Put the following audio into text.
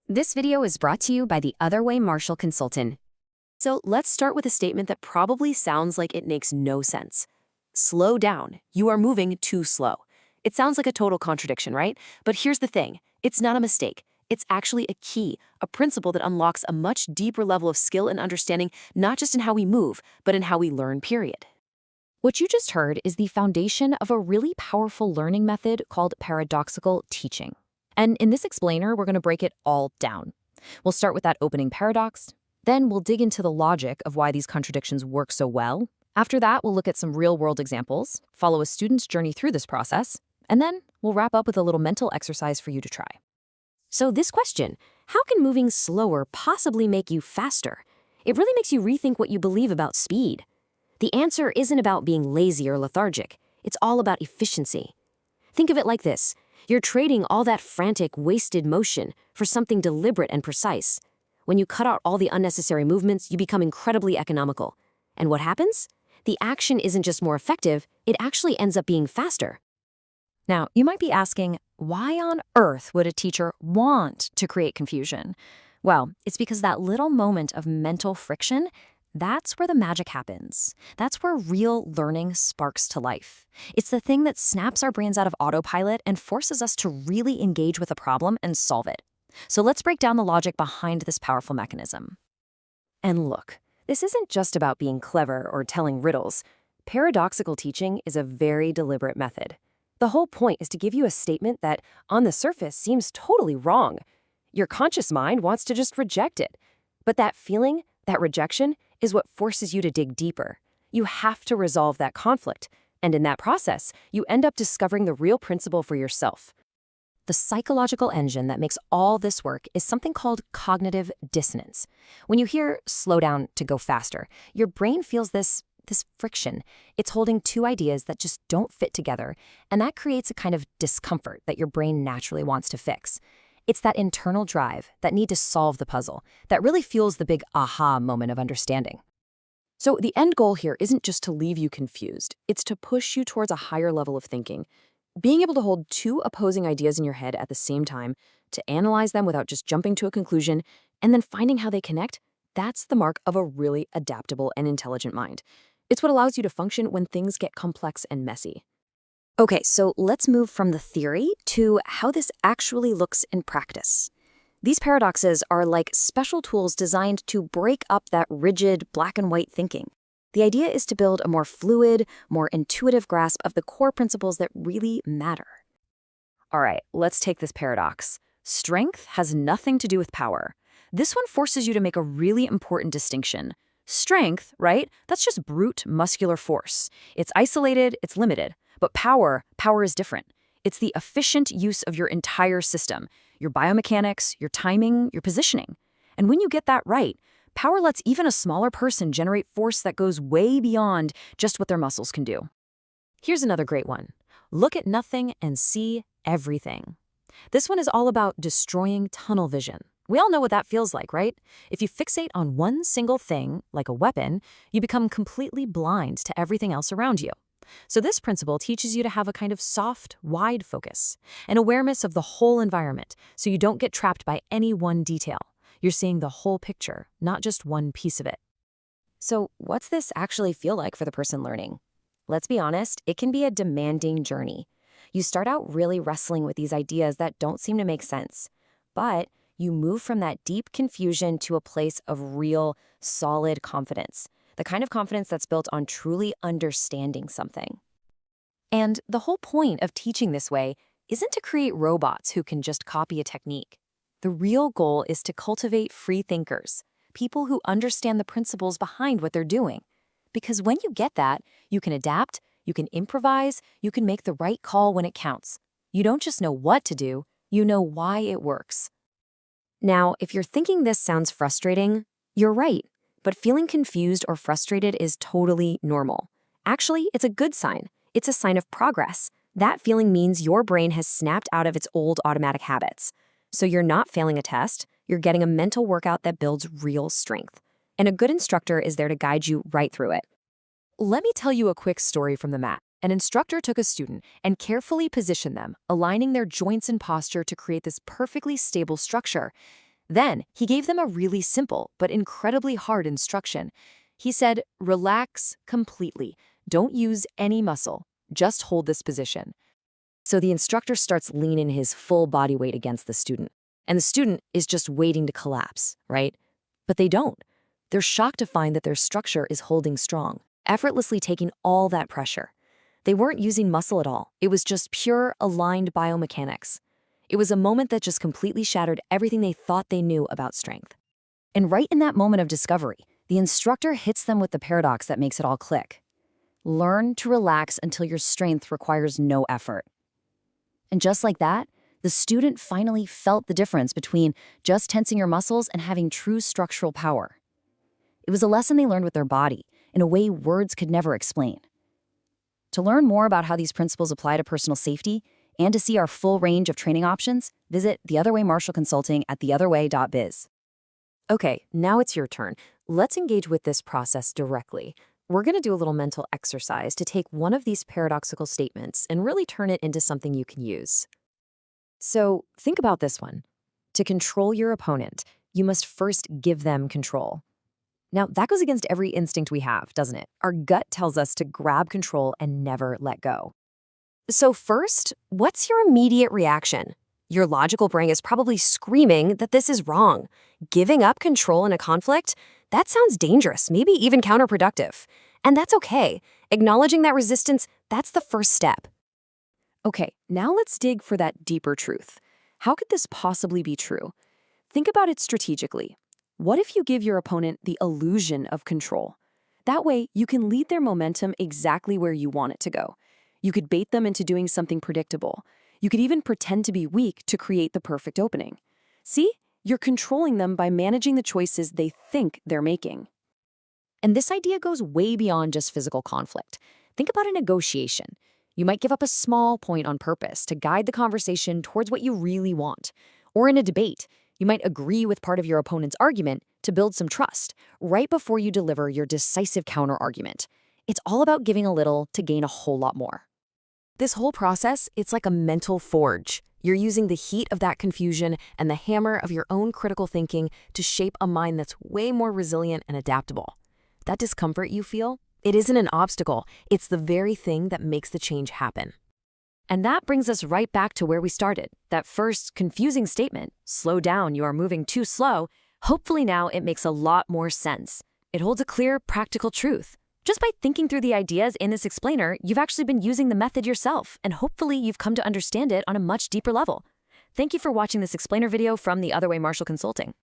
This video is brought to you by the Other Way Martial Consultant. So let's start with a statement that probably sounds like it makes no sense. Slow down. You are moving too slow. It sounds like a total contradiction, right? But here's the thing. It's not a mistake. It's actually a key, a principle that unlocks a much deeper level of skill and understanding, not just in how we move, but in how we learn, period. What you just heard is the foundation of a really powerful learning method called paradoxical teaching. And in this explainer, we're going to break it all down. We'll start with that opening paradox. Then we'll dig into the logic of why these contradictions work so well. After that, we'll look at some real-world examples, follow a student's journey through this process, and then we'll wrap up with a little mental exercise for you to try. So this question, how can moving slower possibly make you faster? It really makes you rethink what you believe about speed. The answer isn't about being lazy or lethargic. It's all about efficiency. Think of it like this. You're trading all that frantic, wasted motion for something deliberate and precise. When you cut out all the unnecessary movements, you become incredibly economical. And what happens? The action isn't just more effective, it actually ends up being faster. Now, you might be asking, why on earth would a teacher want to create confusion? Well, it's because that little moment of mental friction, that's where the magic happens. That's where real learning sparks to life. It's the thing that snaps our brains out of autopilot and forces us to really engage with a problem and solve it. So let's break down the logic behind this powerful mechanism. And look, this isn't just about being clever or telling riddles. Paradoxical teaching is a very deliberate method. The whole point is to give you a statement that, on the surface, seems totally wrong. Your conscious mind wants to just reject it. But that feeling, that rejection, is what forces you to dig deeper. You have to resolve that conflict. And in that process, you end up discovering the real principle for yourself. The psychological engine that makes all this work is something called cognitive dissonance. When you hear slow down to go faster, your brain feels this friction. It's holding two ideas that just don't fit together, and that creates a kind of discomfort that your brain naturally wants to fix. It's that internal drive, that need to solve the puzzle, that really fuels the big aha moment of understanding. So the end goal here isn't just to leave you confused. It's to push you towards a higher level of thinking. Being able to hold two opposing ideas in your head at the same time, to analyze them without just jumping to a conclusion, and then finding how they connect, that's the mark of a really adaptable and intelligent mind. It's what allows you to function when things get complex and messy. Okay, so let's move from the theory to how this actually looks in practice. These paradoxes are like special tools designed to break up that rigid black and white thinking. The idea is to build a more fluid, more intuitive grasp of the core principles that really matter. All right, let's take this paradox. Strength has nothing to do with power. This one forces you to make a really important distinction. Strength, right? That's just brute muscular force. It's isolated, it's limited. But power is different. It's the efficient use of your entire system, your biomechanics, your timing, your positioning. And when you get that right, power lets even a smaller person generate force that goes way beyond just what their muscles can do. Here's another great one. Look at nothing and see everything. This one is all about destroying tunnel vision. We all know what that feels like, right? If you fixate on one single thing, like a weapon, you become completely blind to everything else around you. So this principle teaches you to have a kind of soft, wide focus, an awareness of the whole environment, so you don't get trapped by any one detail. You're seeing the whole picture, not just one piece of it. So what's this actually feel like for the person learning? Let's be honest, it can be a demanding journey. You start out really wrestling with these ideas that don't seem to make sense, but you move from that deep confusion to a place of real, solid confidence. The kind of confidence that's built on truly understanding something. And the whole point of teaching this way isn't to create robots who can just copy a technique. The real goal is to cultivate free thinkers, people who understand the principles behind what they're doing. Because when you get that, you can adapt, you can improvise, you can make the right call when it counts. You don't just know what to do, you know why it works. Now, if you're thinking this sounds frustrating, you're right. But feeling confused or frustrated is totally normal. Actually, it's a good sign. It's a sign of progress. That feeling means your brain has snapped out of its old automatic habits. So you're not failing a test, you're getting a mental workout that builds real strength. And a good instructor is there to guide you right through it. Let me tell you a quick story from the mat. An instructor took a student and carefully positioned them, aligning their joints and posture to create this perfectly stable structure. Then he gave them a really simple but incredibly hard instruction. He said, relax completely. Don't use any muscle. Just hold this position. So the instructor starts leaning his full body weight against the student. And the student is just waiting to collapse, right? But they don't. They're shocked to find that their structure is holding strong, effortlessly taking all that pressure. They weren't using muscle at all. It was just pure, aligned biomechanics. It was a moment that just completely shattered everything they thought they knew about strength. And right in that moment of discovery, the instructor hits them with the paradox that makes it all click. Learn to relax until your strength requires no effort. And just like that, the student finally felt the difference between just tensing your muscles and having true structural power. It was a lesson they learned with their body in a way words could never explain. To learn more about how these principles apply to personal safety and to see our full range of training options, visit The Other Way Martial Consulting at theotherway.biz. Okay, now it's your turn. Let's engage with this process directly. We're going to do a little mental exercise to take one of these paradoxical statements and really turn it into something you can use. So think about this one. To control your opponent, you must first give them control. Now, that goes against every instinct we have, doesn't it? Our gut tells us to grab control and never let go. So first, what's your immediate reaction? Your logical brain is probably screaming that this is wrong. Giving up control in a conflict? That sounds dangerous, maybe even counterproductive. And that's okay. Acknowledging that resistance, that's the first step. Okay, now let's dig for that deeper truth. How could this possibly be true? Think about it strategically. What if you give your opponent the illusion of control? That way, you can lead their momentum exactly where you want it to go. You could bait them into doing something predictable. You could even pretend to be weak to create the perfect opening. See? You're controlling them by managing the choices they think they're making. And this idea goes way beyond just physical conflict. Think about a negotiation. You might give up a small point on purpose to guide the conversation towards what you really want. Or in a debate, you might agree with part of your opponent's argument to build some trust right before you deliver your decisive counter-argument. It's all about giving a little to gain a whole lot more. This whole process, it's like a mental forge. You're using the heat of that confusion and the hammer of your own critical thinking to shape a mind that's way more resilient and adaptable. That discomfort you feel, it isn't an obstacle. It's the very thing that makes the change happen. And that brings us right back to where we started. That first confusing statement, slow down, you are moving too slow. Hopefully now it makes a lot more sense. It holds a clear, practical truth. Just by thinking through the ideas in this explainer, you've actually been using the method yourself, and hopefully you've come to understand it on a much deeper level. Thank you for watching this explainer video from The Other Way Martial Consulting.